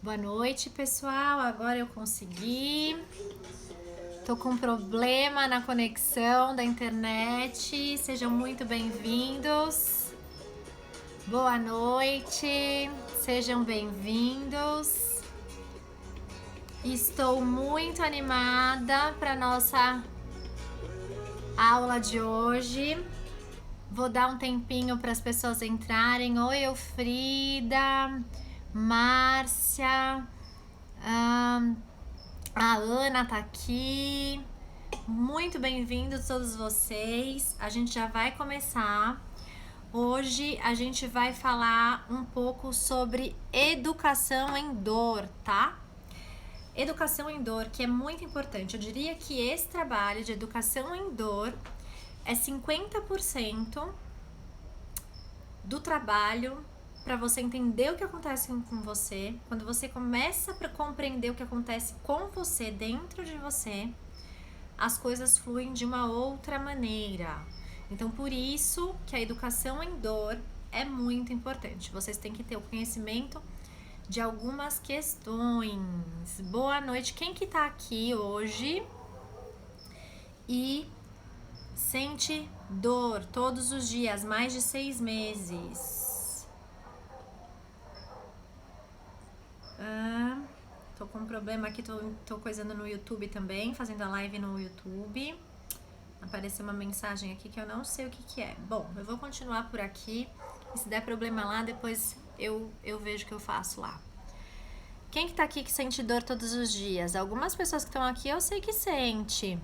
Boa noite, pessoal. Agora eu consegui. Tô com um problema na conexão da internet. Sejam muito bem-vindos. Boa noite. Sejam bem-vindos. Estou muito animada para nossa aula de hoje. Vou dar um tempinho para as pessoas entrarem. Oi, Elfrida, Márcia, a Ana tá aqui. Muito bem-vindos todos vocês. A gente já vai começar. Hoje a gente vai falar um pouco sobre educação em dor, tá? Educação em dor, que é muito importante. Eu diria que esse trabalho de educação em dor é 50% do trabalho para você entender o que acontece com você. Quando você começa a compreender o que acontece com você, dentro de você, as coisas fluem de uma outra maneira. Então, por isso que a educação em dor é muito importante. Vocês têm que ter o conhecimento de algumas questões. Boa noite. Quem que tá aqui hoje e sente dor todos os dias, mais de 6 meses? Tô com um problema aqui, tô coisando no YouTube também, fazendo a live no YouTube. Apareceu uma mensagem aqui que eu não sei o que é. Bom, eu vou continuar por aqui e se der problema lá, depois eu vejo o que eu faço lá. Quem que tá aqui que sente dor todos os dias? Algumas pessoas que estão aqui eu sei que sente.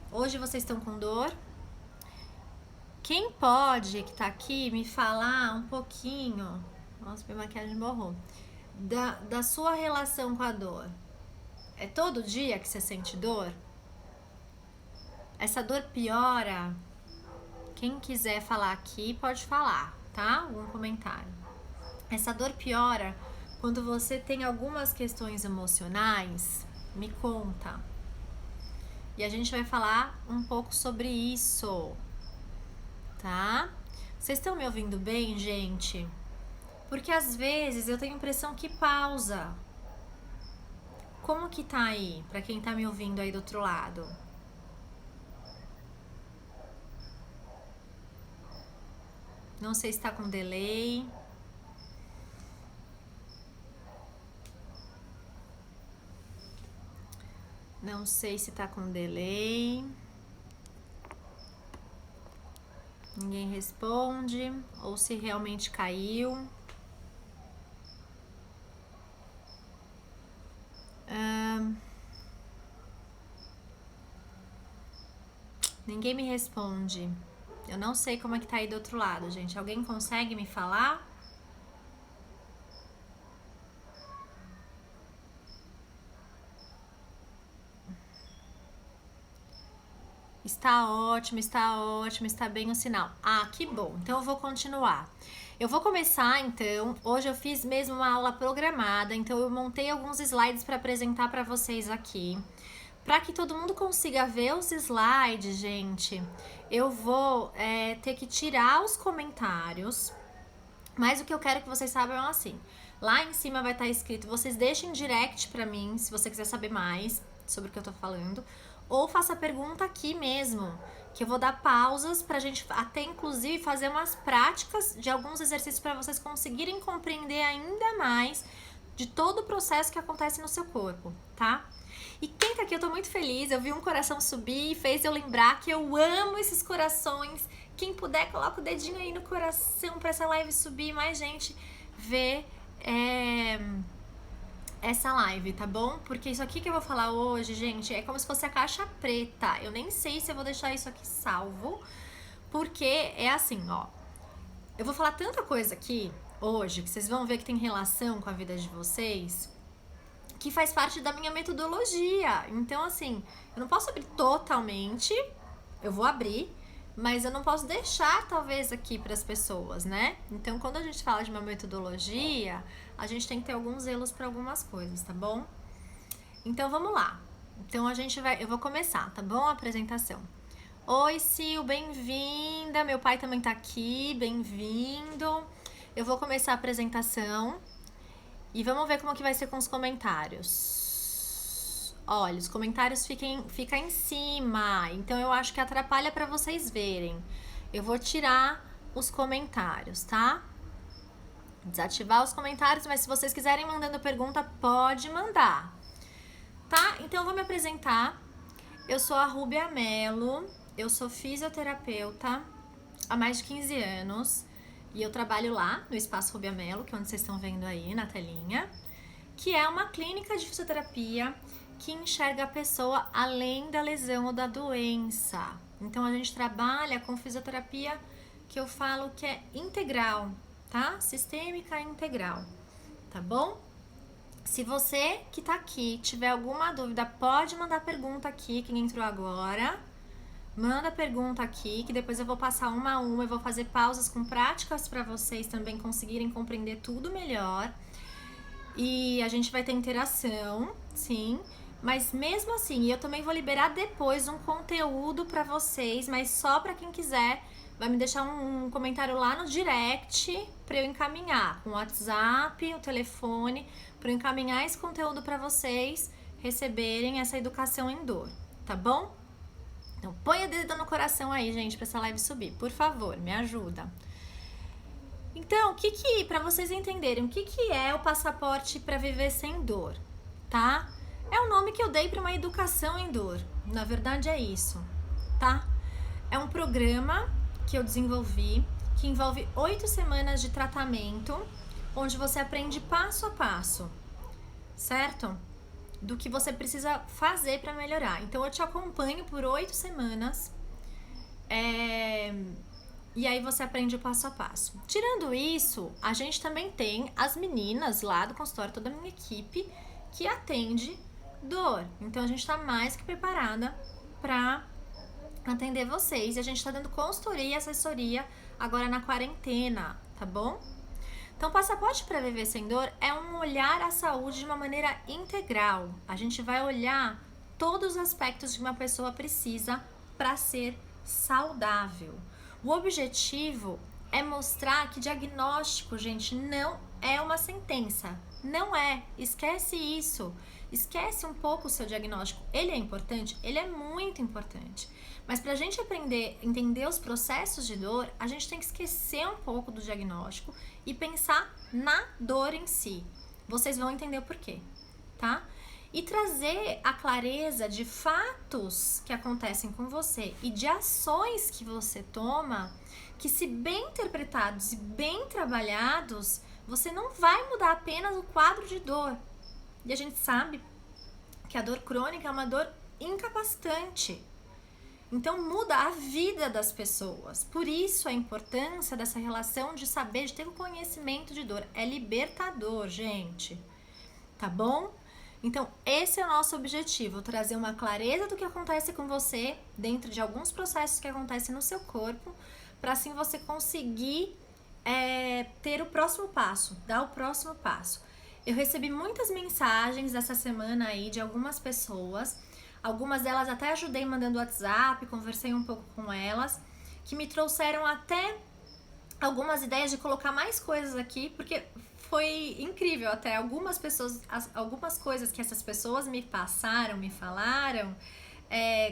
Hoje vocês estão com dor? Quem pode que tá aqui me falar um pouquinho? Nossa, minha maquiagem borrou. Da sua relação com a dor. É todo dia que você sente dor? Essa dor piora? Quem quiser falar aqui pode falar, tá? Algum comentário. Essa dor piora quando você tem algumas questões emocionais? Me conta. E a gente vai falar um pouco sobre isso, tá? Vocês estão me ouvindo bem, gente? Porque às vezes eu tenho a impressão que pausa. Como que tá aí, pra quem tá me ouvindo aí do outro lado? Não sei se tá com delay. Não sei se tá com delay. Ninguém responde. Ou se realmente caiu. Ninguém me responde. Eu não sei como é que tá aí do outro lado, gente. Alguém consegue me falar? Está ótimo, está bem o sinal. Ah, que bom. Então eu vou continuar. Eu vou começar então. Hoje eu fiz mesmo uma aula programada, então eu montei alguns slides para apresentar para vocês aqui. Para que todo mundo consiga ver os slides, gente, eu vou ter que tirar os comentários. Mas o que eu quero que vocês saibam é assim. Lá em cima vai estar escrito, vocês deixem direct para mim, se você quiser saber mais sobre o que eu tô falando. Ou faça a pergunta aqui mesmo, que eu vou dar pausas pra gente até inclusive fazer umas práticas de alguns exercícios para vocês conseguirem compreender ainda mais de todo o processo que acontece no seu corpo, tá? E quem tá aqui, eu tô muito feliz, eu vi um coração subir e fez eu lembrar que eu amo esses corações. Quem puder, coloca o dedinho aí no coração pra essa live subir, mais gente ver essa live, tá bom? Porque isso aqui que eu vou falar hoje, gente, é como se fosse a caixa preta. Eu nem sei se eu vou deixar isso aqui salvo, porque é assim, ó. Eu vou falar tanta coisa aqui hoje, que vocês vão ver que tem relação com a vida de vocês, que faz parte da minha metodologia. Então, assim, eu não posso abrir totalmente, eu vou abrir, mas eu não posso deixar, talvez, aqui para as pessoas, né? Então, quando a gente fala de uma metodologia, a gente tem que ter alguns zelos para algumas coisas, tá bom? Então, vamos lá. Então, eu vou começar, tá bom? A apresentação. Oi, Sil, bem-vinda. Meu pai também tá aqui, bem-vindo. Eu vou começar a apresentação E vamos ver como que vai ser com os comentários. Olha, os comentários ficam em cima, então eu acho que atrapalha para vocês verem. Eu vou tirar os comentários, tá? Desativar os comentários, mas se vocês quiserem mandando pergunta, pode mandar. Tá? Então eu vou me apresentar. Eu sou a Rúbia Mello, eu sou fisioterapeuta há mais de 15 anos e eu trabalho lá no Espaço Rúbia Mello, que é onde vocês estão vendo aí na telinha, que é uma clínica de fisioterapia que enxerga a pessoa além da lesão ou da doença. Então a gente trabalha com fisioterapia que eu falo que é integral, tá? Sistêmica integral, tá bom? Se você que tá aqui tiver alguma dúvida, pode mandar pergunta aqui, quem entrou agora. Manda pergunta aqui, que depois eu vou passar uma a uma, eu vou fazer pausas com práticas para vocês também conseguirem compreender tudo melhor. E a gente vai ter interação, sim. Mas mesmo assim, eu também vou liberar depois um conteúdo para vocês, mas só para quem quiser. Vai me deixar um comentário lá no direct para eu encaminhar com o WhatsApp, o telefone, para eu encaminhar esse conteúdo para vocês receberem essa educação em dor, tá bom? Então põe o dedo no coração aí, gente, para essa live subir, por favor, me ajuda. Então, para vocês entenderem, o que é o passaporte para viver sem dor, tá? É o nome que eu dei para uma educação em dor. Na verdade é isso, tá? É um programa que eu desenvolvi, que envolve 8 semanas de tratamento, onde você aprende passo a passo, certo? Do que você precisa fazer para melhorar. Então eu te acompanho por 8 semanas, e aí você aprende o passo a passo. Tirando isso, a gente também tem as meninas lá do consultório, toda a minha equipe, que atende dor. Então a gente tá mais que preparada para atender vocês. E a gente tá dando consultoria e assessoria agora na quarentena, tá bom? Então, passaporte para viver sem dor é um olhar à saúde de uma maneira integral. A gente vai olhar todos os aspectos que uma pessoa precisa para ser saudável. O objetivo é mostrar que diagnóstico, gente, não é uma sentença. Não é. Esquece isso. Esquece um pouco o seu diagnóstico. Ele é importante? Ele é muito importante. Mas para a gente entender os processos de dor, a gente tem que esquecer um pouco do diagnóstico e pensar na dor em si. Vocês vão entender o porquê, tá? E trazer a clareza de fatos que acontecem com você e de ações que você toma, que se bem interpretados e bem trabalhados, você não vai mudar apenas o quadro de dor. E a gente sabe que a dor crônica é uma dor incapacitante. Então muda a vida das pessoas. Por isso a importância dessa relação de saber, de ter o conhecimento de dor. É libertador, gente. Tá bom? Então esse é o nosso objetivo, trazer uma clareza do que acontece com você dentro de alguns processos que acontecem no seu corpo, para assim você conseguir ter o próximo passo, dar o próximo passo. Eu recebi muitas mensagens essa semana aí de algumas pessoas. Algumas delas até ajudei mandando WhatsApp, conversei um pouco com elas, que me trouxeram até algumas ideias de colocar mais coisas aqui, porque foi incrível até algumas coisas que essas pessoas me passaram, me falaram,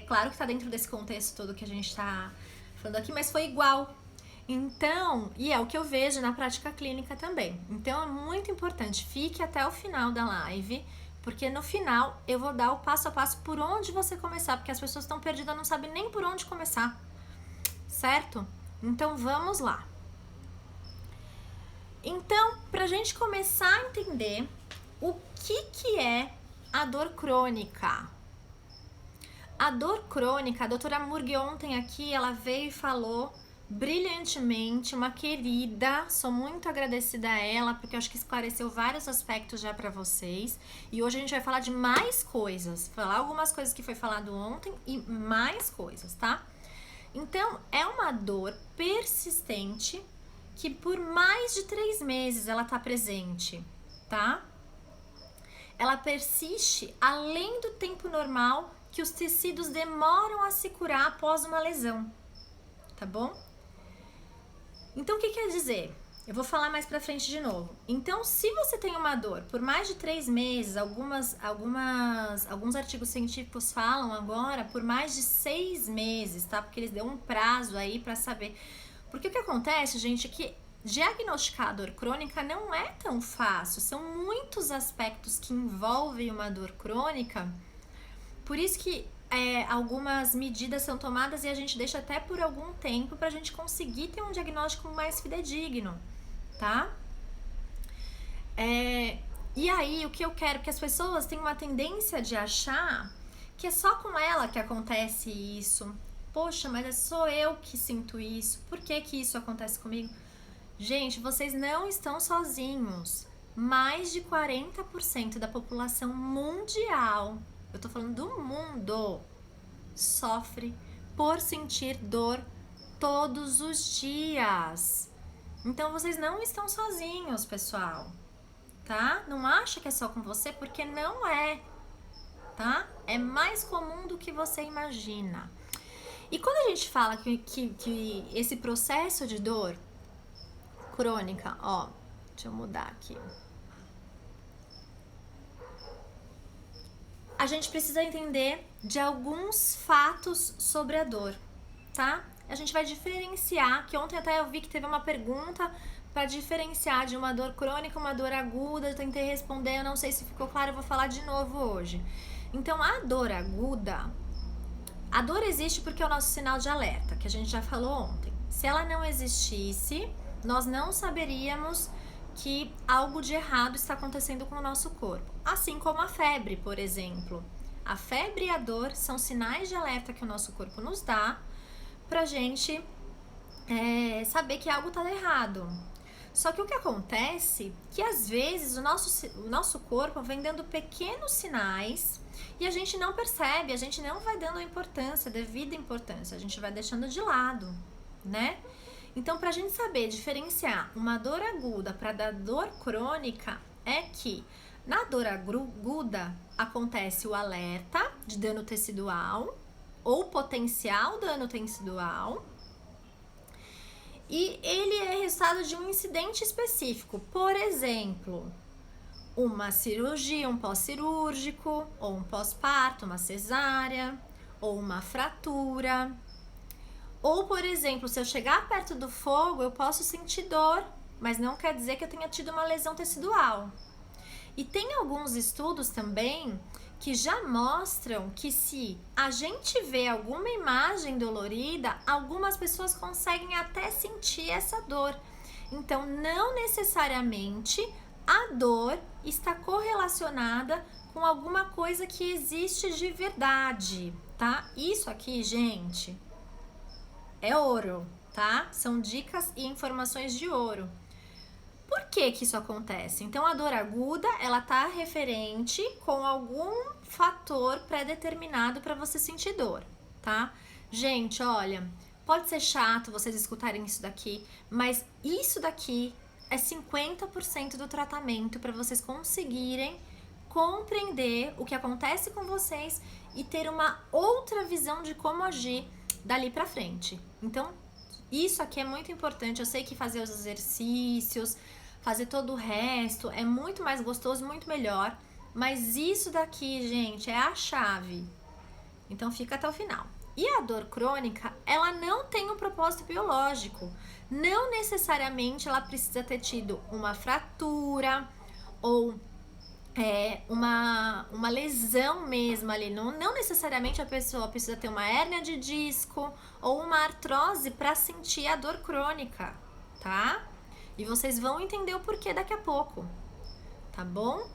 claro que tá dentro desse contexto todo que a gente tá falando aqui, mas foi igual. Então, e é o que eu vejo na prática clínica também. Então é muito importante, fique até o final da live, porque no final eu vou dar o passo a passo por onde você começar, porque as pessoas estão perdidas, não sabem nem por onde começar, certo? Então vamos lá. Então, pra gente começar a entender o que é a dor crônica. A dor crônica, a doutora Murg ontem aqui, ela veio e falou brilhantemente, uma querida, sou muito agradecida a ela, porque eu acho que esclareceu vários aspectos já pra vocês, e hoje a gente vai falar de mais coisas, falar algumas coisas que foi falado ontem e mais coisas, tá? Então, é uma dor persistente que por mais de 3 meses ela tá presente, tá? Ela persiste além do tempo normal que os tecidos demoram a se curar após uma lesão, tá bom? Então, o que quer dizer? Eu vou falar mais pra frente de novo. Então, se você tem uma dor por mais de 3 meses, alguns artigos científicos falam agora por mais de 6 meses, tá? Porque eles dão um prazo aí pra saber. Porque o que acontece, gente, é que diagnosticar a dor crônica não é tão fácil. São muitos aspectos que envolvem uma dor crônica. Por isso que algumas medidas são tomadas e a gente deixa até por algum tempo pra gente conseguir ter um diagnóstico mais fidedigno, tá? E aí, o que eu quero? Que as pessoas tenham uma tendência de achar que é só com ela que acontece isso. Poxa, mas sou eu que sinto isso. Por que que isso acontece comigo? Gente, vocês não estão sozinhos. Mais de 40% da população mundial, eu tô falando do mundo, sofre por sentir dor todos os dias. Então vocês não estão sozinhos, pessoal, tá? Não acha que é só com você, porque não é, tá? É mais comum do que você imagina. E quando a gente fala que esse processo de dor crônica, ó, deixa eu mudar aqui. A gente precisa entender de alguns fatos sobre a dor, tá? A gente vai diferenciar, que ontem até eu vi que teve uma pergunta para diferenciar de uma dor crônica, uma dor aguda. Eu tentei responder, eu não sei se ficou claro, eu vou falar de novo hoje. Então, a dor aguda, a dor existe porque é o nosso sinal de alerta, que a gente já falou ontem. Se ela não existisse, nós não saberíamos que algo de errado está acontecendo com o nosso corpo. Assim como a febre, por exemplo. A febre e a dor são sinais de alerta que o nosso corpo nos dá pra gente saber que algo tá errado. Só que o que acontece é que às vezes o nosso corpo vem dando pequenos sinais e a gente não percebe, a gente não vai dando importância, devida importância, a gente vai deixando de lado, né? Então, pra gente saber diferenciar uma dor aguda para da dor crônica, é que na dor aguda acontece o alerta de dano tecidual ou potencial dano tecidual, e ele é resultado de um incidente específico, por exemplo, uma cirurgia, um pós-cirúrgico, ou um pós-parto, uma cesárea, ou uma fratura. Ou, por exemplo, se eu chegar perto do fogo, eu posso sentir dor, mas não quer dizer que eu tenha tido uma lesão tecidual. E tem alguns estudos também que já mostram que se a gente vê alguma imagem dolorida, algumas pessoas conseguem até sentir essa dor. Então, não necessariamente a dor está correlacionada com alguma coisa que existe de verdade, tá? Isso aqui, gente, é ouro, tá? São dicas e informações de ouro. Por que que isso acontece? Então, a dor aguda, ela tá referente com algum fator pré-determinado para você sentir dor, tá? Gente, olha, pode ser chato vocês escutarem isso daqui, mas isso daqui é 50% do tratamento para vocês conseguirem compreender o que acontece com vocês e ter uma outra visão de como agir dali pra frente. Então, isso aqui é muito importante. Eu sei que fazer os exercícios, fazer todo o resto é muito mais gostoso, muito melhor, mas isso daqui, gente, é a chave. Então, fica até o final. E a dor crônica, ela não tem um propósito biológico. Não necessariamente ela precisa ter tido uma fratura ou uma lesão mesmo ali. Não necessariamente a pessoa precisa ter uma hérnia de disco ou uma artrose para sentir a dor crônica, tá? E vocês vão entender o porquê daqui a pouco, tá bom?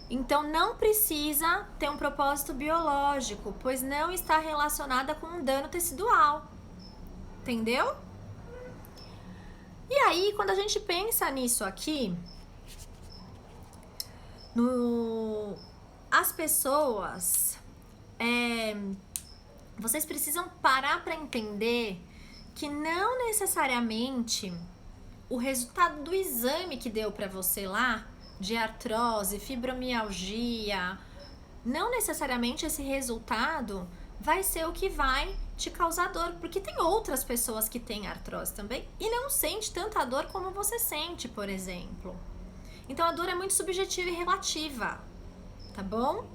Então, não precisa ter um propósito biológico, pois não está relacionada com um dano tecidual, entendeu? E aí, quando a gente pensa nisso aqui, as pessoas, vocês precisam parar para entender que não necessariamente o resultado do exame que deu para você lá, de artrose, fibromialgia, não necessariamente esse resultado vai ser o que vai te causar dor, porque tem outras pessoas que têm artrose também e não sente tanta dor como você sente, por exemplo. Então a dor é muito subjetiva e relativa, tá bom?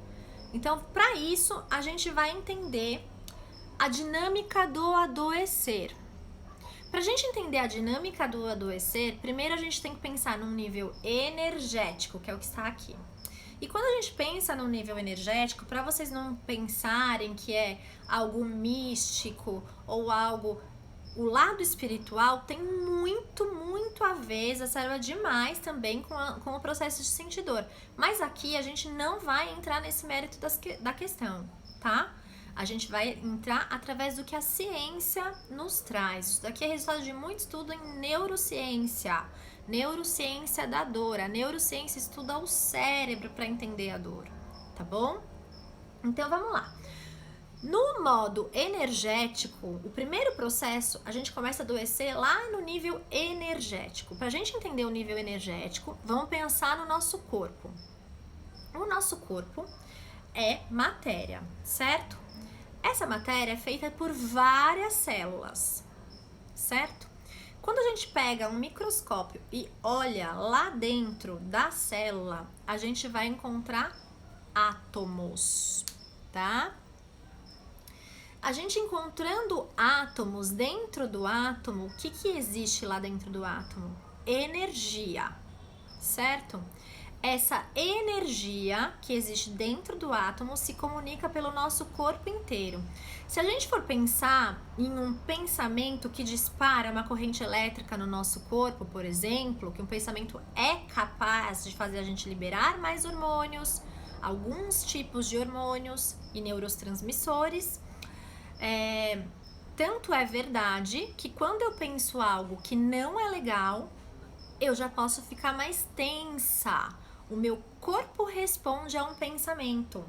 Então, para isso, a gente vai entender a dinâmica do adoecer. Para a gente entender a dinâmica do adoecer, primeiro a gente tem que pensar num nível energético, que é o que está aqui. E quando a gente pensa no nível energético, para vocês não pensarem que é algo místico ou algo... O lado espiritual tem muito a ver, serve demais também com o processo de sentir dor. Mas aqui a gente não vai entrar nesse mérito da questão, tá? A gente vai entrar através do que a ciência nos traz. Isso daqui é resultado de muito estudo em neurociência. Neurociência da dor. A neurociência estuda o cérebro para entender a dor, tá bom? Então vamos lá. No modo energético, o primeiro processo, a gente começa a adoecer lá no nível energético. Para a gente entender o nível energético, vamos pensar no nosso corpo. O nosso corpo é matéria, certo? Essa matéria é feita por várias células, certo? Quando a gente pega um microscópio e olha lá dentro da célula, a gente vai encontrar átomos, tá? A gente encontrando átomos dentro do átomo, o que existe lá dentro do átomo? Energia, certo? Essa energia que existe dentro do átomo se comunica pelo nosso corpo inteiro. Se a gente for pensar em um pensamento que dispara uma corrente elétrica no nosso corpo, por exemplo, que um pensamento é capaz de fazer a gente liberar mais hormônios, alguns tipos de hormônios e neurotransmissores, tanto é verdade que quando eu penso algo que não é legal, eu já posso ficar mais tensa. O meu corpo responde a um pensamento,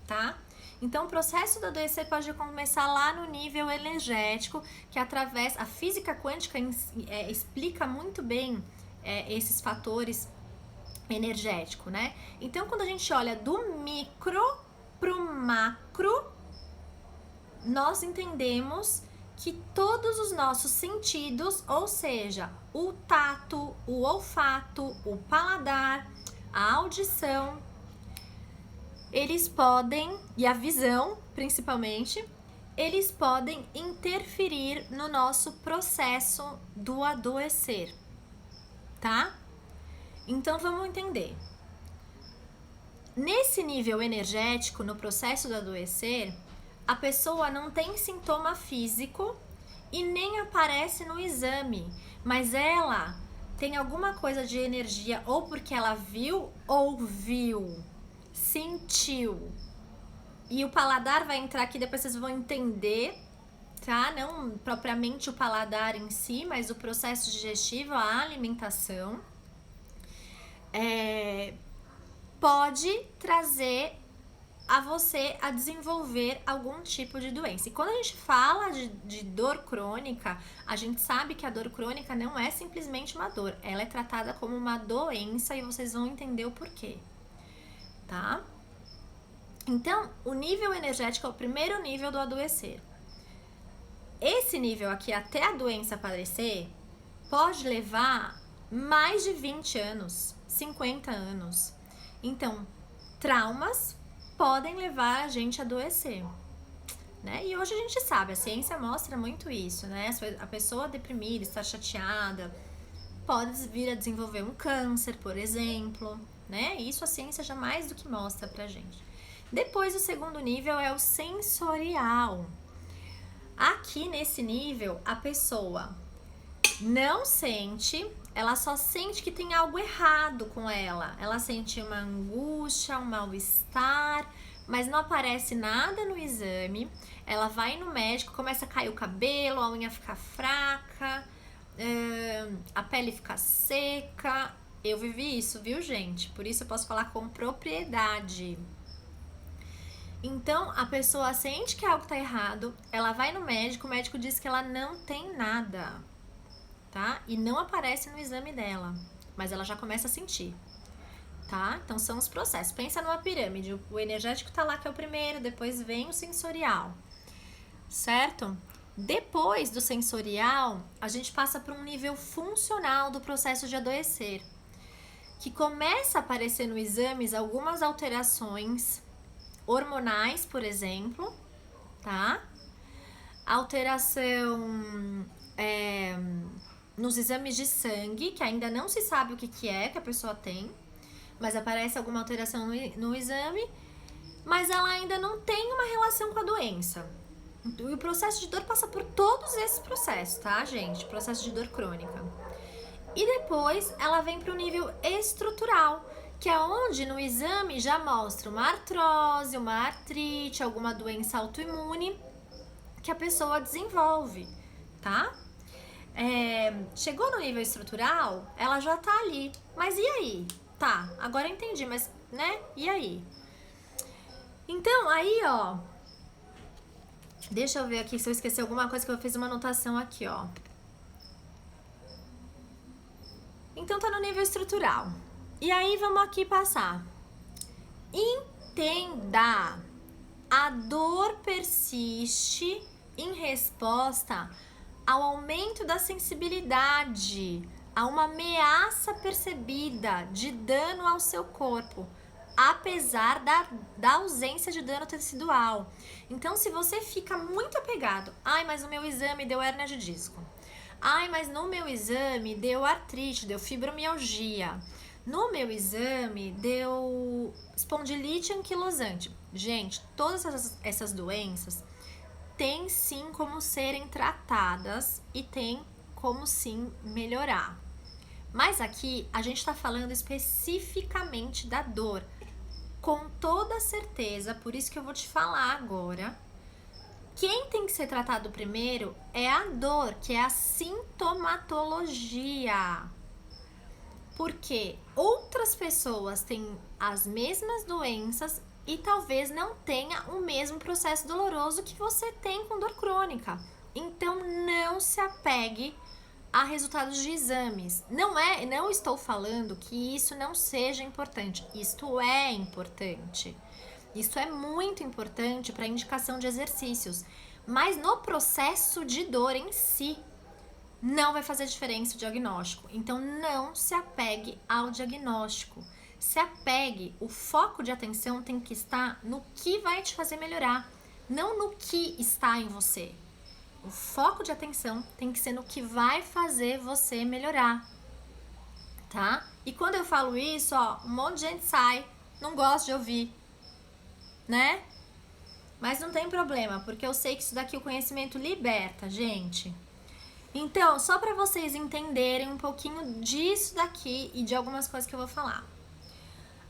tá? Então, o processo do adoecer pode começar lá no nível energético, que através... A física quântica explica muito bem esses fatores energéticos, né? Então, quando a gente olha do micro pro macro, nós entendemos que todos os nossos sentidos, ou seja, o tato, o olfato, o paladar, a audição, eles podem, e a visão principalmente, eles podem interferir no nosso processo do adoecer, tá? Então vamos entender. Nesse nível energético, no processo do adoecer, a pessoa não tem sintoma físico e nem aparece no exame, mas ela tem alguma coisa de energia, ou porque ela viu, ouviu, sentiu. E o paladar vai entrar aqui, depois vocês vão entender, tá? Não propriamente o paladar em si, mas o processo digestivo, a alimentação, pode trazer a você a desenvolver algum tipo de doença. E quando a gente fala de dor crônica, a gente sabe que a dor crônica não é simplesmente uma dor, ela é tratada como uma doença e vocês vão entender o porquê, tá? Então, o nível energético é o primeiro nível do adoecer. Esse nível aqui, até a doença aparecer, pode levar mais de 20 anos, 50 anos. Então, traumas podem levar a gente a adoecer, né? E hoje a gente sabe, a ciência mostra muito isso, né? A pessoa deprimida, está chateada, pode vir a desenvolver um câncer, por exemplo, né? Isso a ciência já mais do que mostra pra gente. Depois, o segundo nível é o sensorial. Aqui nesse nível, a pessoa não sente, ela só sente que tem algo errado com ela. Ela sente uma angústia, um mal-estar, mas não aparece nada no exame. Ela vai no médico, começa a cair o cabelo, a unha fica fraca, a pele fica seca. Eu vivi isso, viu, gente? Por isso eu posso falar com propriedade. Então, a pessoa sente que algo tá errado, ela vai no médico, o médico diz que ela não tem nada, tá? E não aparece no exame dela, mas ela já começa a sentir, tá? Então, são os processos. Pensa numa pirâmide, o energético tá lá que é o primeiro, depois vem o sensorial. certo? Depois do sensorial, a gente passa para um nível funcional do processo de adoecer, que começa a aparecer no exames algumas alterações hormonais, por exemplo, tá? Alteração nos exames de sangue, que ainda não se sabe o que é que a pessoa tem, mas aparece alguma alteração no exame, mas ela ainda não tem uma relação com a doença. E o processo de dor passa por todos esses processos, tá, gente? Processo de dor crônica. E depois ela vem para o nível estrutural, que é onde no exame já mostra uma artrose, uma artrite, alguma doença autoimune que a pessoa desenvolve, tá? Chegou no nível estrutural, ela já tá ali. Mas e aí? Tá, agora entendi, mas, né? E aí? Então, aí, ó, deixa eu ver aqui se eu esqueci alguma coisa, que eu fiz uma anotação aqui, ó. Então tá no nível estrutural. E aí vamos aqui passar. Entenda. A dor persiste em resposta ao aumento da sensibilidade, a uma ameaça percebida de dano ao seu corpo, apesar da ausência de dano tecidual. Então, se você fica muito apegado, ai, mas o meu exame deu hérnia de disco, ai, mas no meu exame deu artrite, deu fibromialgia, no meu exame deu espondilite anquilosante. Gente, todas essas doenças têm sim como serem tratadas e tem como sim melhorar. Mas aqui a gente está falando especificamente da dor. Com toda certeza, por isso que eu vou te falar agora, quem tem que ser tratado primeiro é a dor, que é a sintomatologia. Porque outras pessoas têm as mesmas doenças e talvez não tenha o mesmo processo doloroso que você tem com dor crônica. Então não se apegue a resultados de exames. Não estou falando que isso não seja importante. Isto é importante. Isso é muito importante para indicação de exercícios. Mas no processo de dor em si, não vai fazer diferença o diagnóstico. Então não se apegue ao diagnóstico. Se apegue, o foco de atenção tem que estar no que vai te fazer melhorar, não no que está em você. O foco de atenção tem que ser no que vai fazer você melhorar, tá? E quando eu falo isso, ó, um monte de gente sai, não gosta de ouvir, né? Mas não tem problema, porque eu sei que isso daqui o conhecimento liberta, gente. Então, só para vocês entenderem um pouquinho disso daqui e de algumas coisas que eu vou falar.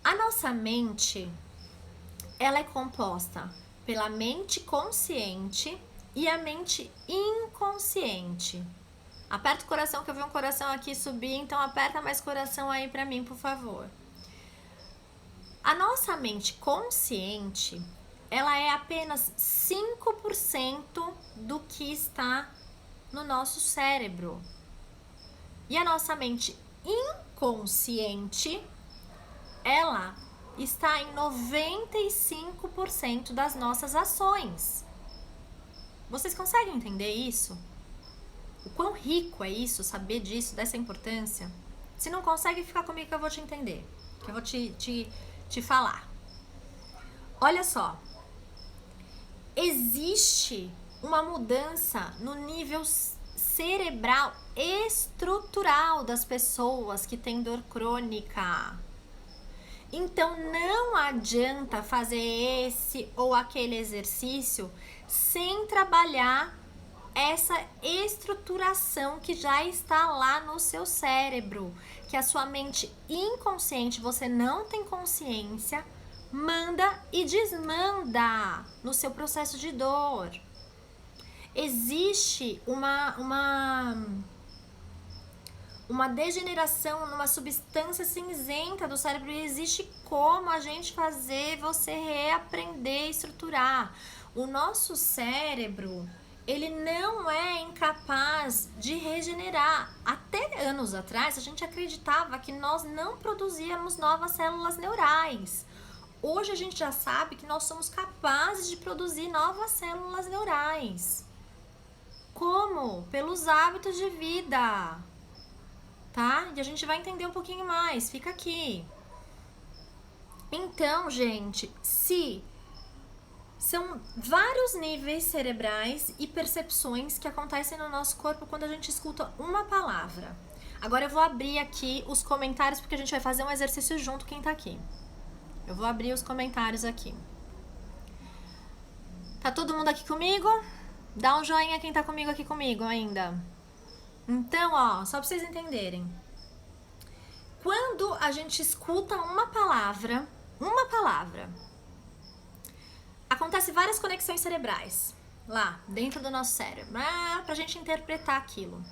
A nossa mente, ela é composta pela mente consciente e a mente inconsciente. Aperta o coração, que eu vi um coração aqui subir, então aperta mais coração aí pra mim, por favor. A nossa mente consciente, ela é apenas 5% do que está no nosso cérebro. E a nossa mente inconsciente, ela está em 95% das nossas ações. Vocês conseguem entender isso? O quão rico é isso, saber disso, dessa importância? Se não consegue, fica comigo que eu vou te entender, que eu vou te falar. Olha só, existe uma mudança no nível cerebral estrutural das pessoas que têm dor crônica. Então não adianta fazer esse ou aquele exercício sem trabalhar essa estruturação que já está lá no seu cérebro, que a sua mente inconsciente, você não tem consciência, manda e desmanda no seu processo de dor. Existe uma degeneração numa substância cinzenta do cérebro e existe como a gente fazer você reaprender a estruturar. O nosso cérebro, ele não é incapaz de regenerar. Até anos atrás, a gente acreditava que nós não produzíamos novas células neurais. hoje a gente já sabe que nós somos capazes de produzir novas células neurais. Como? Pelos hábitos de vida, tá? E a gente vai entender um pouquinho mais, fica aqui. Então, gente, são vários níveis cerebrais e percepções que acontecem no nosso corpo quando a gente escuta uma palavra. Agora eu vou abrir aqui os comentários porque a gente vai fazer um exercício junto quem tá aqui. Eu vou abrir os comentários aqui. Tá todo mundo aqui comigo? Dá um joinha quem tá comigo ainda. Então, ó, só pra vocês entenderem. Quando a gente escuta uma palavra, acontece várias conexões cerebrais lá dentro do nosso cérebro, pra gente interpretar aquilo.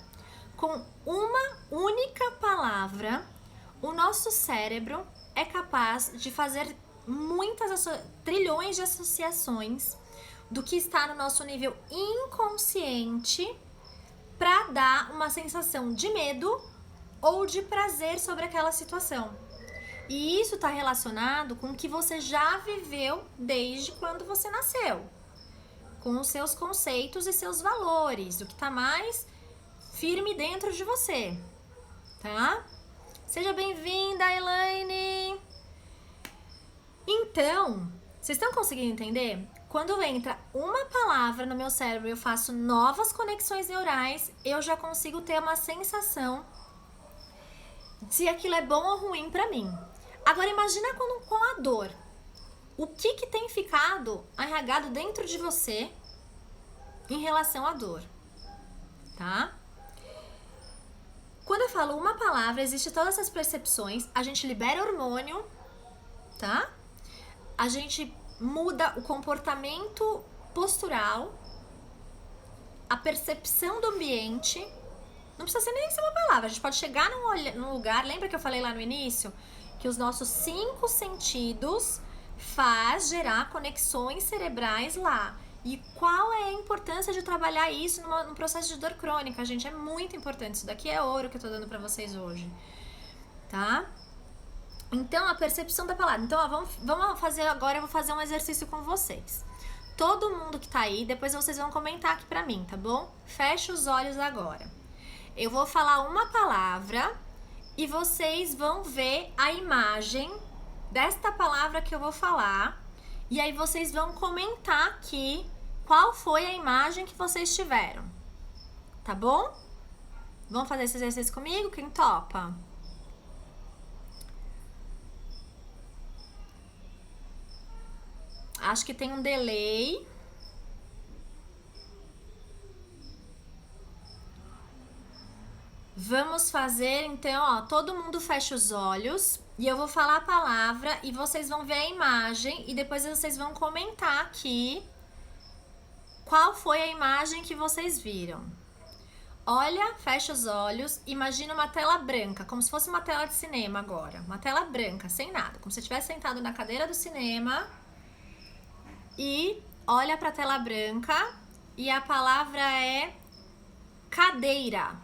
Com uma única palavra, o nosso cérebro é capaz de fazer trilhões de associações do que está no nosso nível inconsciente para dar uma sensação de medo ou de prazer sobre aquela situação. E isso está relacionado com o que você já viveu desde quando você nasceu, com os seus conceitos e seus valores, o que está mais firme dentro de você, tá? Seja bem-vinda, Elaine! Então, vocês estão conseguindo entender? Quando entra uma palavra no meu cérebro e eu faço novas conexões neurais, eu já consigo ter uma sensação se aquilo é bom ou ruim pra mim. Agora imagina com a dor. O que tem ficado arraigado dentro de você em relação à dor, tá? Quando eu falo uma palavra, existe todas essas percepções, a gente libera hormônio, tá? A gente muda o comportamento postural, a percepção do ambiente. Não precisa nem ser uma palavra, a gente pode chegar num lugar, lembra que eu falei lá no início? Que os nossos 5 sentidos faz gerar conexões cerebrais lá. E qual é a importância de trabalhar isso no processo de dor crônica, gente? É muito importante, isso daqui é ouro que eu tô dando pra vocês hoje, tá? Então, a percepção da palavra. Então, ó, vamos fazer agora, eu vou fazer um exercício com vocês. Todo mundo que tá aí, depois vocês vão comentar aqui pra mim, tá bom? Fecha os olhos agora. Eu vou falar uma palavra e vocês vão ver a imagem desta palavra que eu vou falar. E aí vocês vão comentar aqui qual foi a imagem que vocês tiveram. Tá bom? Vamos fazer esse exercício comigo? Quem topa? Acho que tem um delay. Vamos fazer, então, ó, todo mundo fecha os olhos e eu vou falar a palavra e vocês vão ver a imagem e depois vocês vão comentar aqui qual foi a imagem que vocês viram. Olha, fecha os olhos, imagina uma tela branca, como se fosse uma tela de cinema agora. Uma tela branca, sem nada, como se você estivesse sentado na cadeira do cinema. E olha para a tela branca e a palavra é cadeira.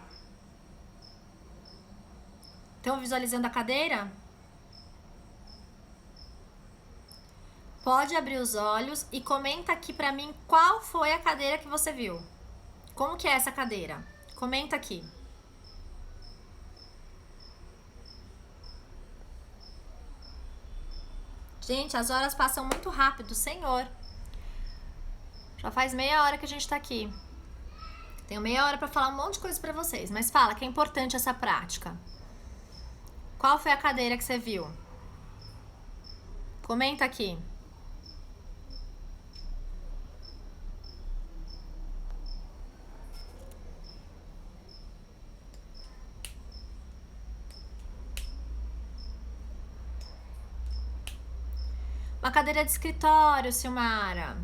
Estão visualizando a cadeira? Pode abrir os olhos e comenta aqui pra mim qual foi a cadeira que você viu. Como que é essa cadeira? Comenta aqui. Gente, as horas passam muito rápido, Senhor. Já faz meia hora que a gente tá aqui. Tenho meia hora pra falar um monte de coisa pra vocês, mas fala que é importante essa prática. Qual foi a cadeira que você viu? Comenta aqui. Uma cadeira de escritório, Silmara.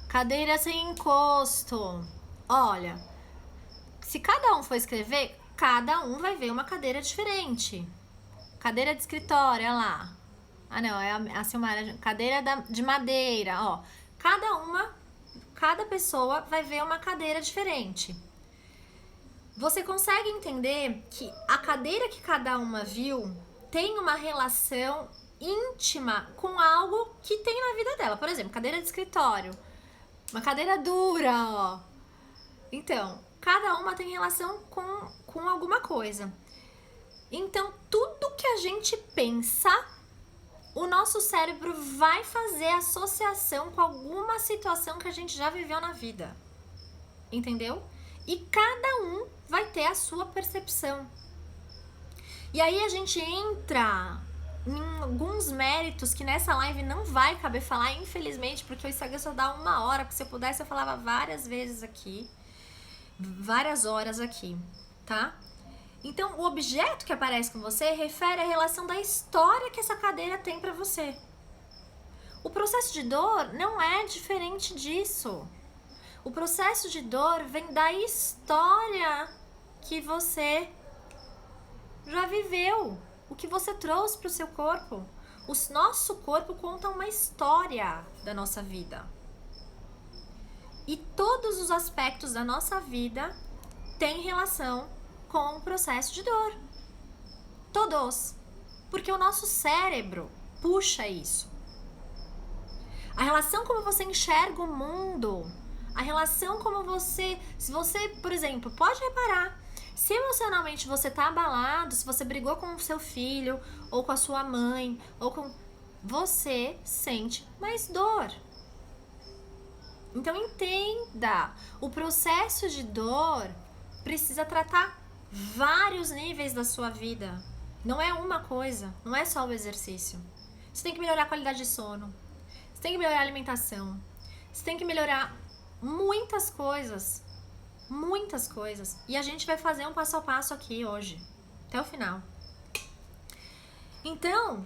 Cadeira sem encosto. Olha, se cada um for escrever, cada um vai ver uma cadeira diferente. Cadeira de escritório, olha lá. Ah, não, é a Silmara. Cadeira de madeira, ó. Cada pessoa vai ver uma cadeira diferente. Você consegue entender que a cadeira que cada uma viu tem uma relação íntima com algo que tem na vida dela. Por exemplo, cadeira de escritório, uma cadeira dura, ó. Então, cada uma tem relação com alguma coisa. Então, tudo que a gente pensa, o nosso cérebro vai fazer associação com alguma situação que a gente já viveu na vida. Entendeu? E cada um vai ter a sua percepção. E aí a gente entra em alguns méritos que nessa live não vai caber falar, infelizmente, porque o Instagram só dá 1 hora, porque se eu pudesse eu falava várias vezes aqui, várias horas aqui, tá? Então, o objeto que aparece com você refere à relação da história que essa cadeira tem pra você. O processo de dor não é diferente disso. O processo de dor vem da história que você já viveu, o que você trouxe para o seu corpo. O nosso corpo conta uma história da nossa vida. E todos os aspectos da nossa vida têm relação com o processo de dor. Todos. Porque o nosso cérebro puxa isso. A relação como você enxerga o mundo, a relação como você... Se você, por exemplo, pode reparar, se emocionalmente você tá abalado, se você brigou com o seu filho, ou com a sua mãe, ou com... Você sente mais dor. Então entenda, o processo de dor precisa tratar vários níveis da sua vida. Não é uma coisa, não é só o exercício. Você tem que melhorar a qualidade de sono, você tem que melhorar a alimentação, você tem que melhorar muitas coisas. Muitas coisas. E a gente vai fazer um passo a passo aqui hoje, até o final. Então,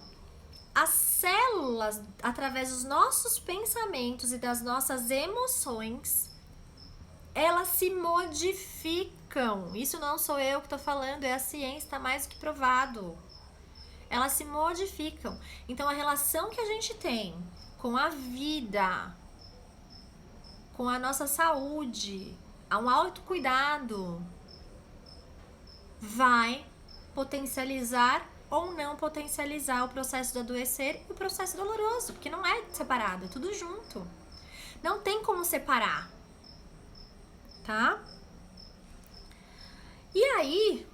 as células, através dos nossos pensamentos e das nossas emoções, elas se modificam. Isso não sou eu que estou falando, é a ciência, está mais do que provado. Elas se modificam. Então, a relação que a gente tem com a vida, com a nossa saúde, a um autocuidado, vai potencializar ou não potencializar o processo do adoecer e o processo doloroso, porque não é separado, é tudo junto. Não tem como separar, tá? E aí,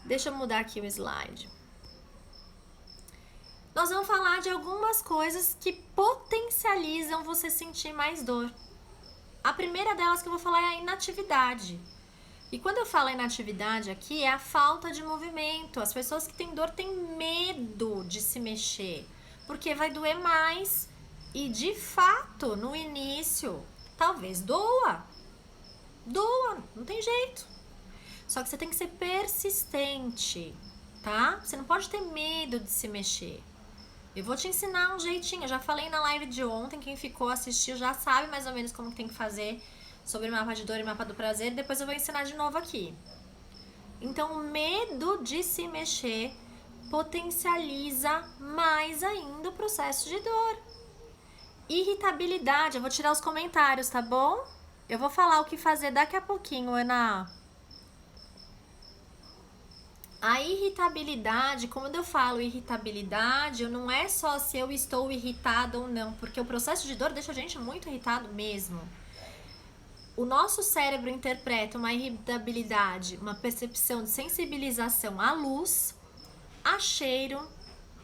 deixa eu mudar aqui o slide. Nós vamos falar de algumas coisas que potencializam você sentir mais dor. A primeira delas que eu vou falar é a inatividade. E quando eu falo inatividade aqui, é a falta de movimento. As pessoas que têm dor têm medo de se mexer, porque vai doer mais. E de fato, no início, talvez doa. Doa, não tem jeito. Só que você tem que ser persistente, tá? Você não pode ter medo de se mexer. Eu vou te ensinar um jeitinho. Eu já falei na live de ontem, quem ficou assistiu já sabe mais ou menos como que tem que fazer sobre mapa de dor e mapa do prazer. Depois eu vou ensinar de novo aqui. Então, o medo de se mexer potencializa mais ainda o processo de dor. Irritabilidade, eu vou tirar os comentários, tá bom? Eu vou falar o que fazer daqui a pouquinho, Ana. A irritabilidade, quando eu falo irritabilidade, não é só se eu estou irritado ou não, porque o processo de dor deixa a gente muito irritado mesmo. O nosso cérebro interpreta uma irritabilidade, uma percepção de sensibilização à luz, a cheiro,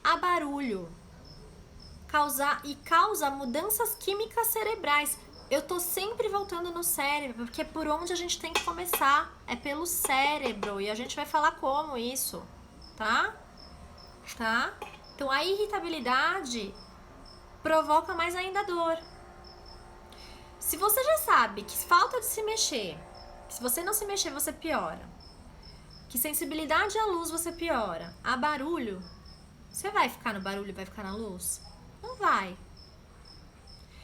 a barulho. Causa mudanças químicas cerebrais. Eu tô sempre voltando no cérebro, porque é por onde a gente tem que começar. É pelo cérebro. E a gente vai falar como isso, tá? Tá? Então, a irritabilidade provoca mais ainda dor. Se você já sabe que falta de se mexer, que se você não se mexer, você piora. Que sensibilidade à luz você piora. A barulho, você vai ficar no barulho e vai ficar na luz? Não vai.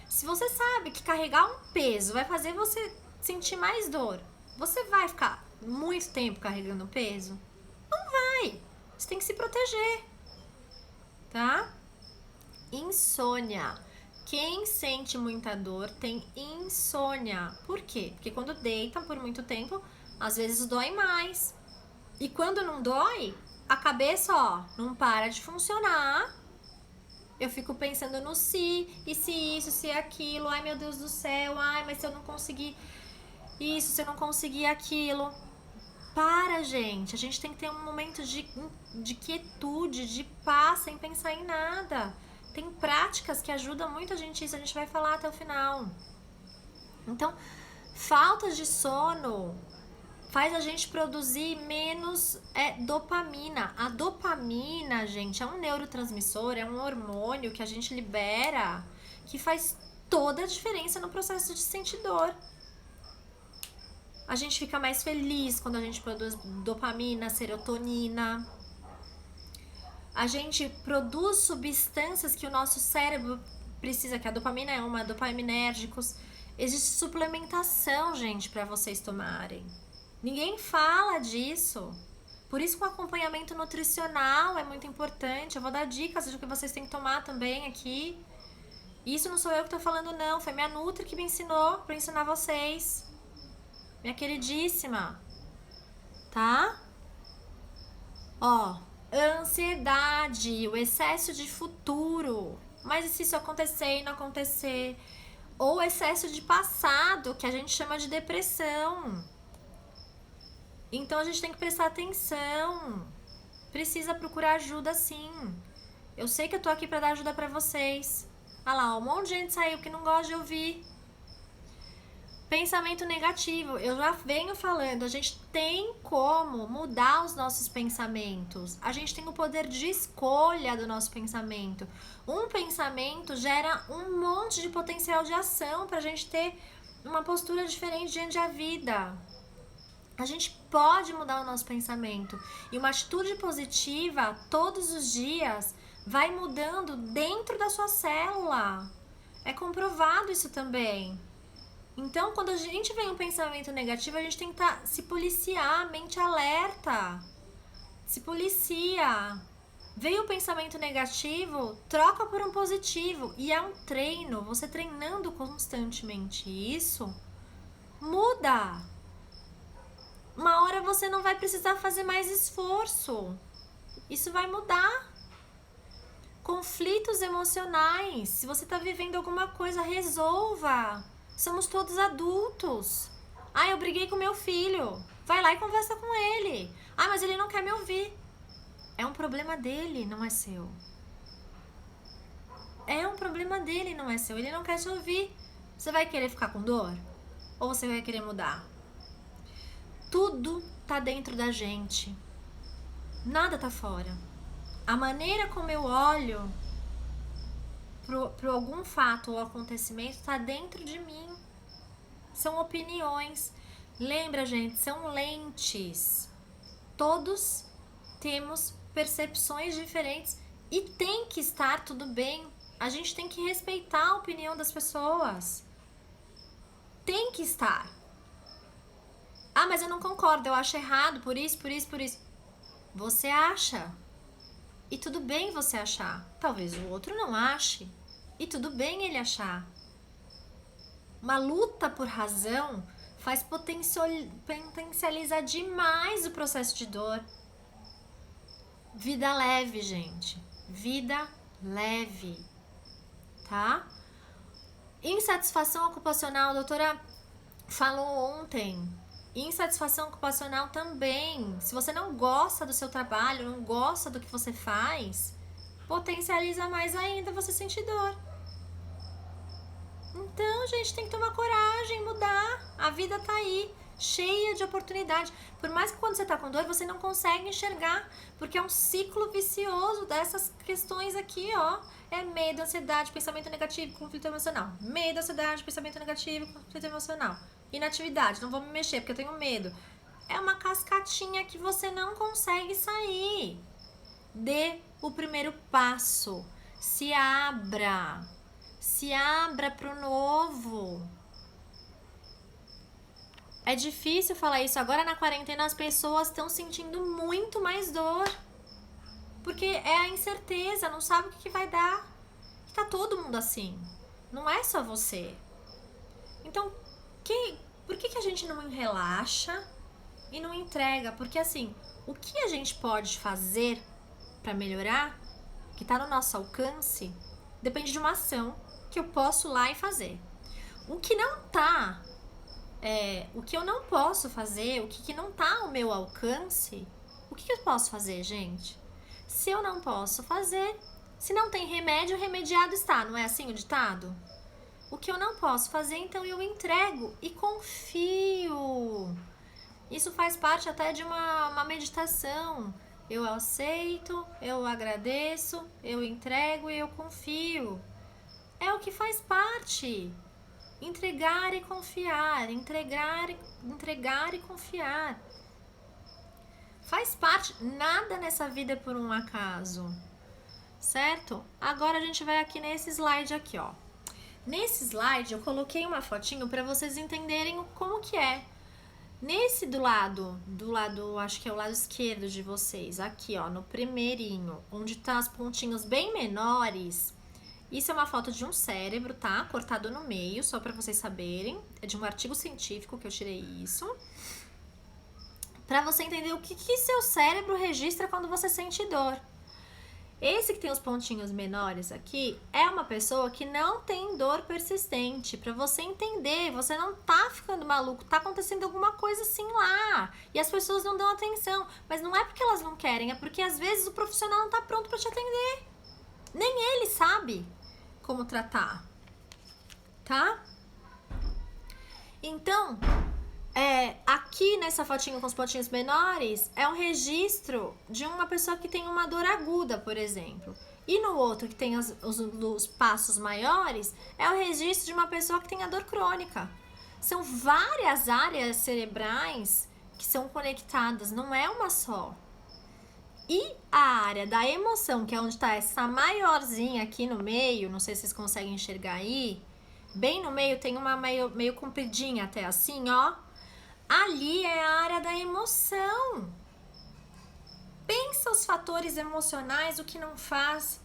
Se você sabe que carregar um peso vai fazer você sentir mais dor, você vai ficar muito tempo carregando peso? Não vai. Você tem que se proteger, tá? Insônia. Quem sente muita dor tem insônia. Por quê? Porque quando deita por muito tempo, às vezes dói mais. E quando não dói, a cabeça, ó, não para de funcionar. Eu fico pensando no se, e se isso, se aquilo, ai meu Deus do céu, ai, mas se eu não conseguir isso, se eu não conseguir aquilo. Para, gente, a gente tem que ter um momento de quietude, de paz, sem pensar em nada. Tem práticas que ajudam muito a gente vai falar até o final. Então, falta de sono faz a gente produzir menos dopamina. A dopamina, gente, é um neurotransmissor, é um hormônio que a gente libera que faz toda a diferença no processo de sentir dor. A gente fica mais feliz quando a gente produz dopamina, serotonina. A gente produz substâncias que o nosso cérebro precisa, que a dopamina é uma, dopaminérgicos. Existe suplementação, gente, para vocês tomarem. Ninguém fala disso. Por isso que o acompanhamento nutricional é muito importante. Eu vou dar dicas do que vocês têm que tomar também aqui. Isso não sou eu que tô falando, não. Foi minha Nutri que me ensinou para ensinar vocês. Minha queridíssima. Tá? Ó, ansiedade, o excesso de futuro. Mas e se isso acontecer e não acontecer? Ou excesso de passado, que a gente chama de depressão. Então a gente tem que prestar atenção. Precisa procurar ajuda, sim. Eu sei que eu tô aqui pra dar ajuda pra vocês. Olha lá, um monte de gente saiu que não gosta de ouvir. Pensamento negativo, eu já venho falando, a gente tem como mudar os nossos pensamentos. A gente tem o poder de escolha do nosso pensamento. Um pensamento gera um monte de potencial de ação pra gente ter uma postura diferente diante da vida. A gente pode mudar o nosso pensamento. E uma atitude positiva, todos os dias, vai mudando dentro da sua célula. É comprovado isso também. Então, quando a gente vem um pensamento negativo, a gente tem que se policiar, mente alerta. Se policia. Veio o pensamento negativo, troca por um positivo. E é um treino, você treinando constantemente isso, muda. Uma hora você não vai precisar fazer mais esforço. Isso vai mudar. Conflitos emocionais. Se você está vivendo alguma coisa, resolva. Somos todos adultos. Ah, eu briguei com meu filho. Vai lá e conversa com ele. Ah, mas ele não quer me ouvir. É um problema dele, não é seu. É um problema dele, não é seu. Ele não quer te ouvir. Você vai querer ficar com dor? Ou você vai querer mudar? Tudo tá dentro da gente. Nada tá fora. A maneira como eu olho para algum fato ou acontecimento está dentro de mim. São opiniões. Lembra, gente, são lentes. Todos temos percepções diferentes e tem que estar tudo bem. A gente tem que respeitar a opinião das pessoas. Tem que estar. Ah, mas eu não concordo, eu acho errado por isso, por isso, por isso. Você acha. E tudo bem você achar. Talvez o outro não ache. E tudo bem ele achar. Uma luta por razão faz potencializar demais o processo de dor. Vida leve, gente. Vida leve. Tá? Insatisfação ocupacional, a doutora falou ontem. Insatisfação ocupacional também. Se você não gosta do seu trabalho, não gosta do que você faz, potencializa mais ainda você sentir dor. Então, gente, tem que tomar coragem, mudar. A vida tá aí, cheia de oportunidade. Por mais que quando você tá com dor, você não consegue enxergar, porque é um ciclo vicioso dessas questões aqui, ó. É medo, ansiedade, pensamento negativo, conflito emocional. Medo, ansiedade, pensamento negativo, conflito emocional. Inatividade, não vou me mexer porque eu tenho medo. É uma cascatinha que você não consegue sair. Dê o primeiro passo. Se abra. Se abra pro novo. É difícil falar isso. Agora na quarentena as pessoas estão sentindo muito mais dor. Porque é a incerteza, não sabe o que vai dar. E tá todo mundo assim. Não é só você. Então, por que a gente não relaxa e não entrega? Porque assim, O que a gente pode fazer para melhorar, que está no nosso alcance, depende de uma ação que eu posso ir lá e fazer. O que não tá, o que eu não posso fazer, o que não tá ao meu alcance, o que eu posso fazer, gente? Se eu não posso fazer, se não tem remédio, remediado está, não é assim o ditado? O que eu não posso fazer, então eu entrego e confio. Isso faz parte até de uma meditação. Eu aceito, eu agradeço, eu entrego e eu confio. É o que faz parte. Entregar e confiar, entregar e confiar. Faz parte, nada nessa vida é por um acaso, certo? Agora a gente vai aqui nesse slide aqui, ó. Nesse slide eu coloquei uma fotinho para vocês entenderem como que é. Nesse do lado, acho que é o lado esquerdo de vocês, aqui ó, no primeirinho, onde tá os pontinhos bem menores, isso é uma foto de um cérebro, tá? Cortado no meio, só para vocês saberem. É de um artigo científico que eu tirei isso. Para você entender o que seu cérebro registra quando você sente dor. Esse que tem os pontinhos menores aqui é uma pessoa que não tem dor persistente. Para você entender, você não tá ficando maluco, tá acontecendo alguma coisa assim lá. E as pessoas não dão atenção. Mas não é porque elas não querem, é porque às vezes o profissional não tá pronto para te atender. Nem ele sabe como tratar, tá? Então, aqui nessa fotinho com os pontinhos menores, é um registro de uma pessoa que tem uma dor aguda, por exemplo. E no outro, que tem os passos maiores, é o registro de uma pessoa que tem a dor crônica. São várias áreas cerebrais que são conectadas, não é uma só. E a área da emoção, que é onde está essa maiorzinha aqui no meio, não sei se vocês conseguem enxergar aí, bem no meio tem uma meio compridinha até assim, ó. Ali é a área da emoção. Pensa os fatores emocionais, o que não faz.